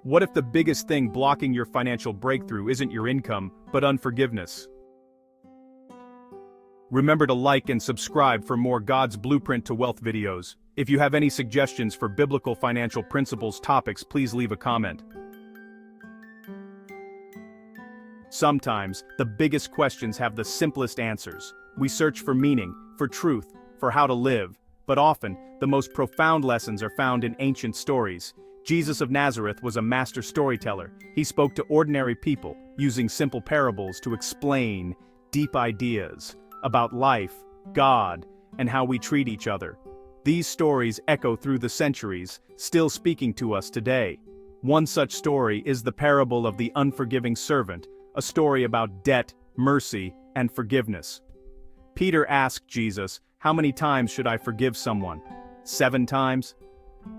What if the biggest thing blocking your financial breakthrough isn't your income, but unforgiveness? Remember to like and subscribe for more God's Blueprint to Wealth videos. If you have any suggestions for biblical financial principles topics, please leave a comment. Sometimes, the biggest questions have the simplest answers. We search for meaning, for truth, for how to live, but often, the most profound lessons are found in ancient stories. Jesus of Nazareth was a master storyteller. He spoke to ordinary people, using simple parables to explain deep ideas about life, God, and how we treat each other. These stories echo through the centuries, still speaking to us today. One such story is the parable of the Unforgiving Servant, a story about debt, mercy, and forgiveness. Peter asked Jesus, "How many times should I forgive someone? 7 times?"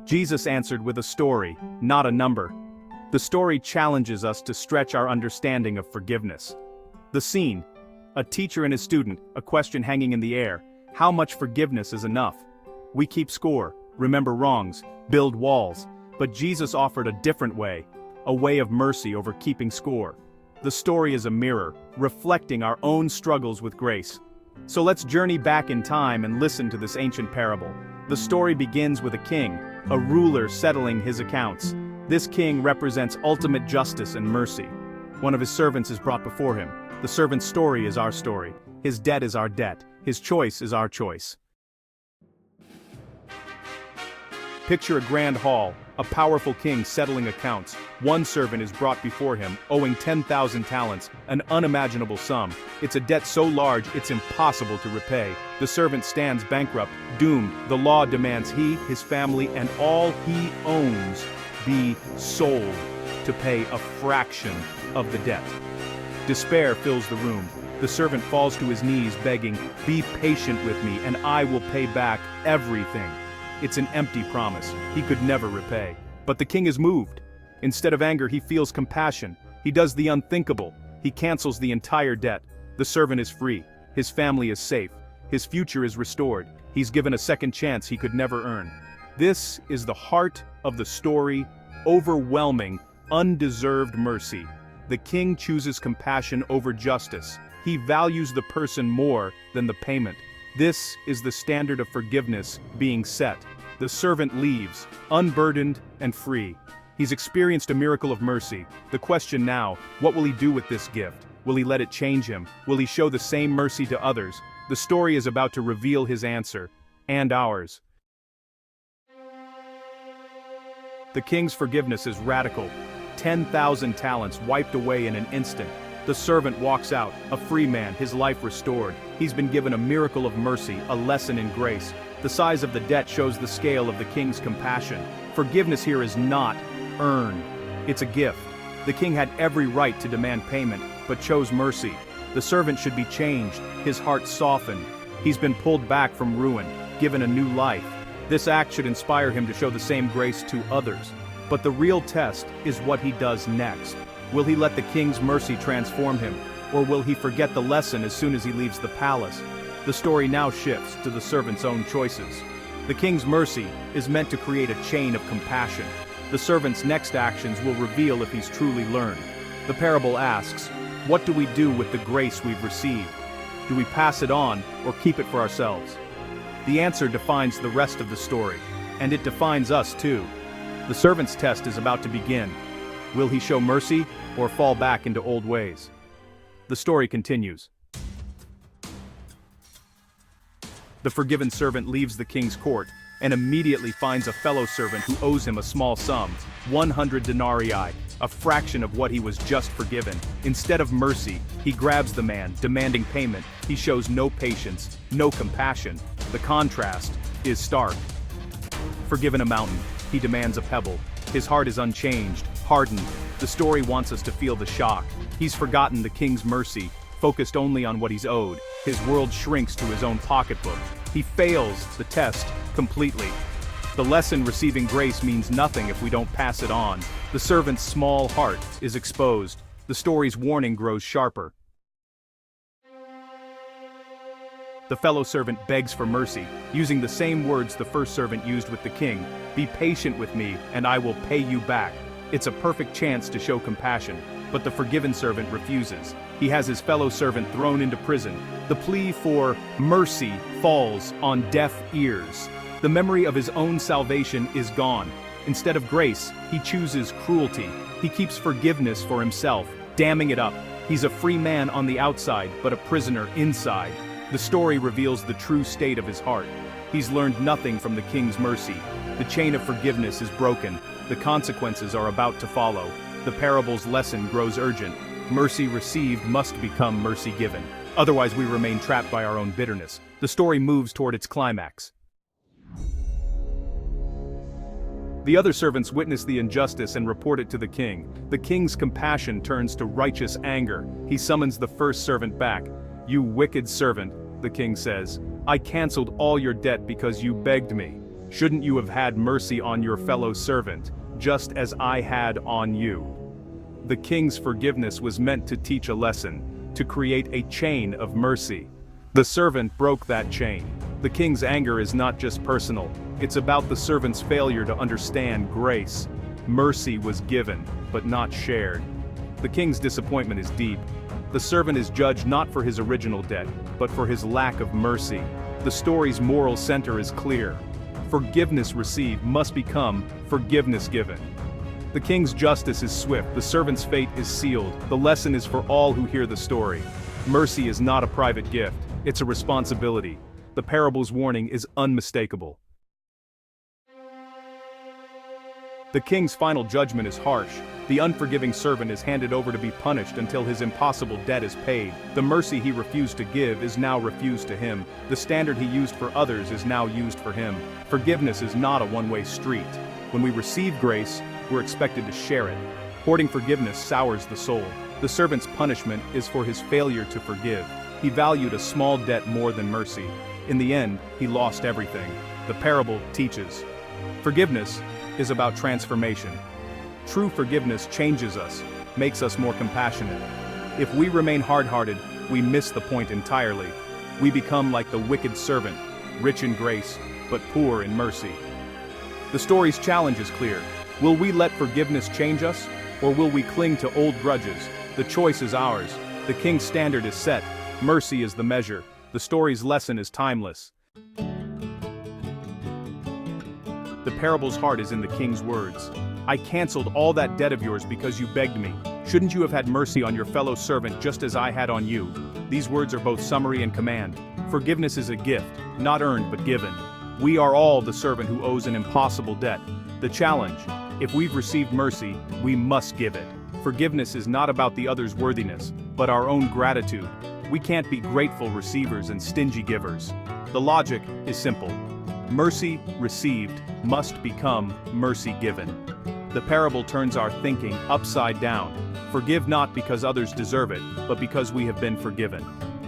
Jesus answered with a story, not a number. The story challenges us to stretch our understanding of forgiveness. The scene: a teacher and a student, a question hanging in the air. How much forgiveness is enough? We keep score, remember wrongs, build walls, but Jesus offered a different way, a way of mercy over keeping score. The story is a mirror, reflecting our own struggles with grace. So let's journey back in time and listen to this ancient parable. The story begins with a king, a ruler settling his accounts. This king represents ultimate justice and mercy. One of his servants is brought before him. The servant's story is our story. His debt is our debt. His choice is our choice. Picture a grand hall, a powerful king settling accounts. One servant is brought before him, owing 10,000 talents, an unimaginable sum. It's a debt so large it's impossible to repay. The servant stands bankrupt, doomed. The law demands he, his family, and all he owns be sold to pay a fraction of the debt. Despair fills the room. The servant falls to his knees begging, "Be patient with me and I will pay back everything." It's an empty promise. He could never repay. But the king is moved. Instead of anger, he feels compassion. He does the unthinkable. He cancels the entire debt. The servant is free. His family is safe. His future is restored. He's given a second chance he could never earn. This is the heart of the story: overwhelming, undeserved mercy. The king chooses compassion over justice. He values the person more than the payment. This is the standard of forgiveness being set. The servant leaves, unburdened and free. He's experienced a miracle of mercy. The question now: what will he do with this gift? Will he let it change him? Will he show the same mercy to others? The story is about to reveal his answer, and ours. The king's forgiveness is radical. 10,000 talents wiped away in an instant. The servant walks out, a free man, his life restored. He's been given a miracle of mercy, a lesson in grace. The size of the debt shows the scale of the king's compassion. Forgiveness here is not earned. It's a gift. The king had every right to demand payment, but chose mercy. The servant should be changed, his heart softened. He's been pulled back from ruin, given a new life. This act should inspire him to show the same grace to others. But the real test is what he does next. Will he let the king's mercy transform him, or will he forget the lesson as soon as he leaves the palace? The story now shifts to the servant's own choices. The king's mercy is meant to create a chain of compassion. The servant's next actions will reveal if he's truly learned. The parable asks, what do we do with the grace we've received? Do we pass it on, or keep it for ourselves? The answer defines the rest of the story, and it defines us too. The servant's test is about to begin. Will he show mercy, or fall back into old ways? The story continues. The forgiven servant leaves the king's court, and immediately finds a fellow servant who owes him a small sum, 100 denarii, a fraction of what he was just forgiven. Instead of mercy, he grabs the man, demanding payment. He shows no patience, no compassion. The contrast is stark. Forgiven a mountain, he demands a pebble. His heart is unchanged, hardened. The story wants us to feel the shock. He's forgotten the king's mercy, focused only on what he's owed. His world shrinks to his own pocketbook. He fails the test completely. The lesson: receiving grace means nothing if we don't pass it on. The servant's small heart is exposed. The story's warning grows sharper. The fellow servant begs for mercy, using the same words the first servant used with the king. "Be patient with me, and I will pay you back." It's a perfect chance to show compassion, but the forgiven servant refuses. He has his fellow servant thrown into prison. The plea for mercy falls on deaf ears. The memory of his own salvation is gone. Instead of grace, he chooses cruelty. He keeps forgiveness for himself, damming it up. He's a free man on the outside, but a prisoner inside. The story reveals the true state of his heart. He's learned nothing from the king's mercy. The chain of forgiveness is broken. The consequences are about to follow. The parable's lesson grows urgent. Mercy received must become mercy given. Otherwise we remain trapped by our own bitterness. The story moves toward its climax. The other servants witness the injustice and report it to the king. The king's compassion turns to righteous anger. He summons the first servant back. "You wicked servant," the king says, "I canceled all your debt because you begged me. Shouldn't you have had mercy on your fellow servant, just as I had on you?" The king's forgiveness was meant to teach a lesson, to create a chain of mercy. The servant broke that chain. The king's anger is not just personal, it's about the servant's failure to understand grace. Mercy was given, but not shared. The king's disappointment is deep. The servant is judged not for his original debt, but for his lack of mercy. The story's moral center is clear. Forgiveness received must become forgiveness given. The king's justice is swift, the servant's fate is sealed. The lesson is for all who hear the story. Mercy is not a private gift, it's a responsibility. The parable's warning is unmistakable. The king's final judgment is harsh. The unforgiving servant is handed over to be punished until his impossible debt is paid. The mercy he refused to give is now refused to him. The standard he used for others is now used for him. Forgiveness is not a one-way street. When we receive grace, we're expected to share it. Hoarding forgiveness sours the soul. The servant's punishment is for his failure to forgive. He valued a small debt more than mercy. In the end, he lost everything. The parable teaches. Forgiveness is about transformation. True forgiveness changes us, makes us more compassionate. If we remain hard-hearted, we miss the point entirely. We become like the wicked servant, rich in grace, but poor in mercy. The story's challenge is clear. Will we let forgiveness change us, or will we cling to old grudges? The choice is ours. The king's standard is set. Mercy is the measure. The story's lesson is timeless. The parable's heart is in the king's words. "I canceled all that debt of yours because you begged me. Shouldn't you have had mercy on your fellow servant just as I had on you?" These words are both summary and command. Forgiveness is a gift, not earned but given. We are all the servant who owes an impossible debt. The challenge: if we've received mercy, we must give it. Forgiveness is not about the other's worthiness, but our own gratitude. We can't be grateful receivers and stingy givers. The logic is simple. Mercy received must become mercy given. The parable turns our thinking upside down. Forgive not because others deserve it, but because we have been forgiven.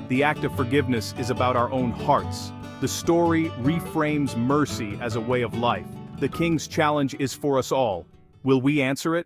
The act of forgiveness is about our own hearts. The story reframes mercy as a way of life. The king's challenge is for us all. Will we answer it?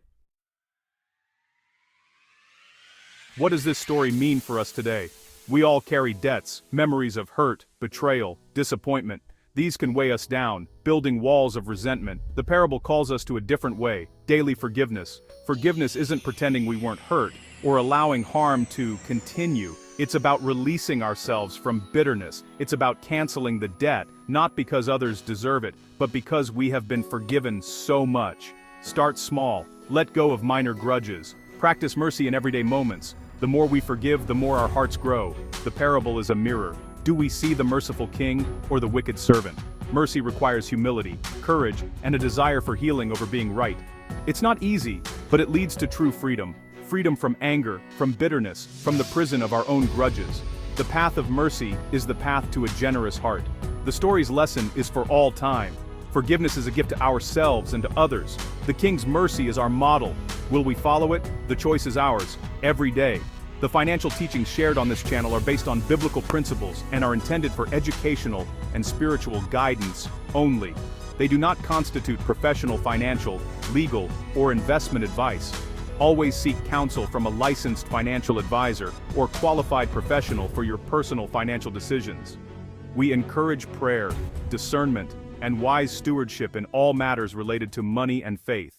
What does this story mean for us today? We all carry debts, memories of hurt, betrayal, disappointment. These can weigh us down, building walls of resentment. The parable calls us to a different way: daily forgiveness. Forgiveness isn't pretending we weren't hurt, or allowing harm to continue. It's about releasing ourselves from bitterness. It's about canceling the debt, not because others deserve it, but because we have been forgiven so much. Start small. Let go of minor grudges. Practice mercy in everyday moments. The more we forgive, the more our hearts grow. The parable is a mirror. Do we see the merciful king or the wicked servant? Mercy requires humility, courage, and a desire for healing over being right. It's not easy, but it leads to true freedom. Freedom from anger, from bitterness, from the prison of our own grudges. The path of mercy is the path to a generous heart. The story's lesson is for all time. Forgiveness is a gift to ourselves and to others. The king's mercy is our model. Will we follow it? The choice is ours, every day. The financial teachings shared on this channel are based on biblical principles and are intended for educational and spiritual guidance only. They do not constitute professional financial, legal, or investment advice. Always seek counsel from a licensed financial advisor or qualified professional for your personal financial decisions. We encourage prayer, discernment, and wise stewardship in all matters related to money and faith.